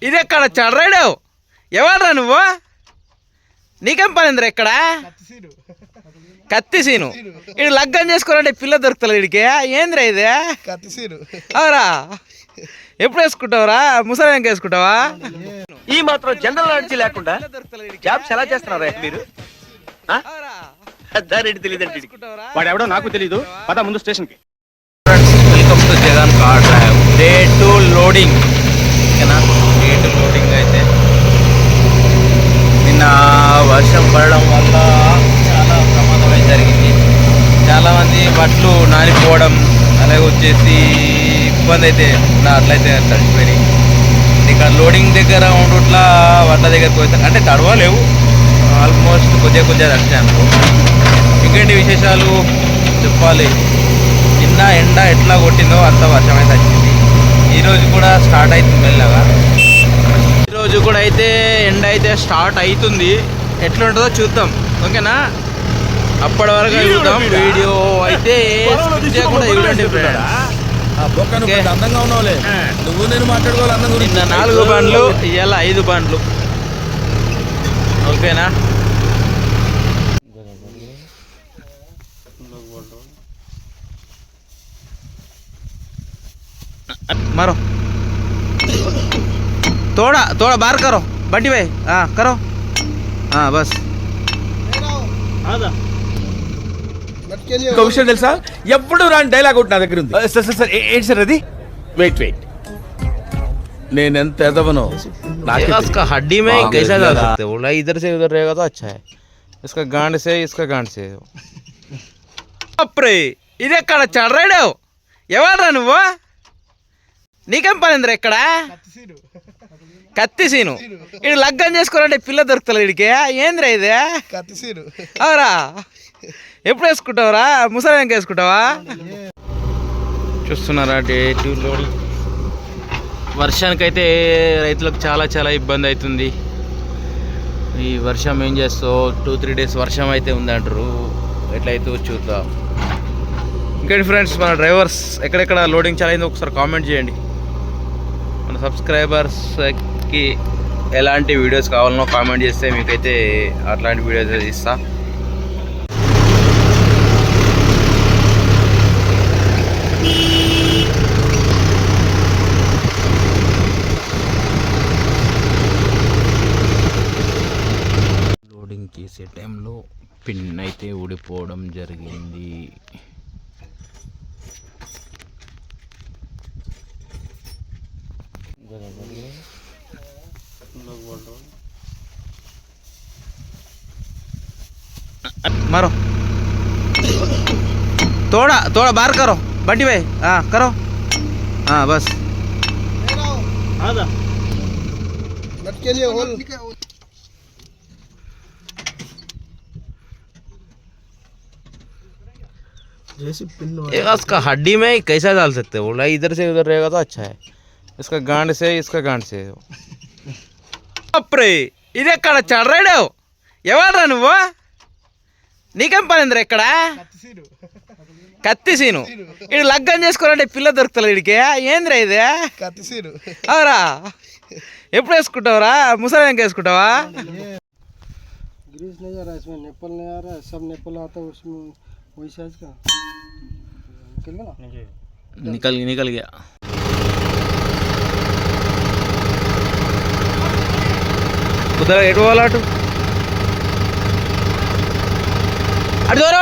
ఇది ఎక్కడ చడరాడు ఎవరా నువ్వు? నీకేం పనిందిరా ఇక్కడ? కత్తి సీను. ఇది లగ్గం చేసుకోవాలంటే పిల్ల దొరుకుతలేదు వీడికి. ఏంద్రా ఇది? అవరా ఎప్పుడు వేసుకుంటావురా? ముసలి వేసుకుంటావా? ఈ మాత్రం జనరల్ నాలెడ్జ్ లేకుండా జాబ్స్ ఎలా చేస్తున్నారా మీరు? తెలియదండి. వాడు ఎవడో నాకు తెలీదు. పద ముందు స్టేషన్ కి. Welcome to Jagan car drive. Day 2 loading. ఓకేనా? డే 2 లోడింగ్ అయితే నిన్న వర్షం పడడం వల్ల చాలా ప్రమాదం అయితే జరిగింది. చాలామంది బట్టలు నానిపోవడం అలాగే వచ్చేసి ఇబ్బంది అయితే అట్లయితే తడిచిపోయినాయి. ఇక్కడ లోడింగ్ దగ్గర ఉండుట్లా వడ్ల దగ్గరకు పోతే అంటే తడవలేవు, ఆల్మోస్ట్ కొద్దిగా తడిచాయి అనుకో. ఇంకేంటి విశేషాలు చెప్పాలి. నిన్న ఎండ ఎట్లా కొట్టిందో అంత వర్షం అయితే వచ్చింది. ఈరోజు కూడా స్టార్ట్ అవుతుంది మెల్లగా. ఈరోజు కూడా అయితే ఎండ అయితే స్టార్ట్ అవుతుంది. ఎట్లుంటుందో చూద్దాం. ఓకేనా? అప్పటి వరకు చూద్దాం. వీడియో అయితే నిన్న 4 బండ్లు, ఇవాళ 5 బండ్లు. ఓకేనా? मारो थोड़ा थोड़ा बाहर करो बंटी भाई. हाँ करो. हाँ बस. ఒక విషయం తెలుసా, ఎప్పుడు రాని డైలాగ్ ఒకటి నా దగ్గర ఉంది. सर सर सर ఏంటి సార్ అది? వెయిట్ నేను ఎంత ఎదవనో इसका हड्डी में कैसा डाल सकते हो? इधर से उधर रहेगा तो अच्छा है. इसका गांड से इसका गांड से. అప్రే ఇది ఎక్కడ చడరాడు ఎవరా నువ్వు? నీకేం పనిందిరా ఇక్కడ? కత్తి సీను. ఇది లగ్గం చేసుకోవాలంటే పిల్ల దొరుకుతలేదు వీడికి. ఏంద్రా ఇది? అవరా ఎప్పుడు వేసుకుంటావురా? ముసలి వేసుకుంటావా? చూస్తున్నారా డే 2 లోడింగ్. వర్షానికైతే రైతులకు చాలా చాలా ఇబ్బంది అవుతుంది. ఈ వర్షం ఏం చేస్తావు? 2-3 డేస్ వర్షం అయితే ఉందంటారు. ఎట్లయితే చూద్దాం. ఇంకేంటి ఫ్రెండ్స్, మన డ్రైవర్స్ ఎక్కడెక్కడ లోడింగ్ చాలా అయిందో ఒకసారి కామెంట్ చేయండి. మన సబ్స్క్రైబర్స్కి ఎలాంటి వీడియోస్ కావాలనో కామెంట్ చేస్తే మీకైతే అట్లాంటి వీడియోస్ ఇస్తా. లోడింగ్ చేసే టైంలో పిన్ అయితే ఊడిపోవడం జరిగింది. मारो थोड़ा थोड़ा बाहर करो बंटी भाई. हाँ करो. हाँ बस. इसका हड्डी में कैसा डाल सकते हो? इधर से उधर रहेगा तो अच्छा है. इसका गांड से इसका गांड से. అప్రే ఇది ఎక్కడ చడరాడు ఎవరా నువ్వు? నీకేం పనిందిరా ఇక్కడ? కత్తి సీను. ఇది లగ్గం చేసుకోవాలంటే పిల్ల దొరుకుతలేదు వీడికి. ఏంద్రా ఇది? అవరా ఎప్పుడు వేసుకుంటావురా? ముసలి వేసుకుంటావా? निकल गया. उधर एट वाला अटू अटू दूर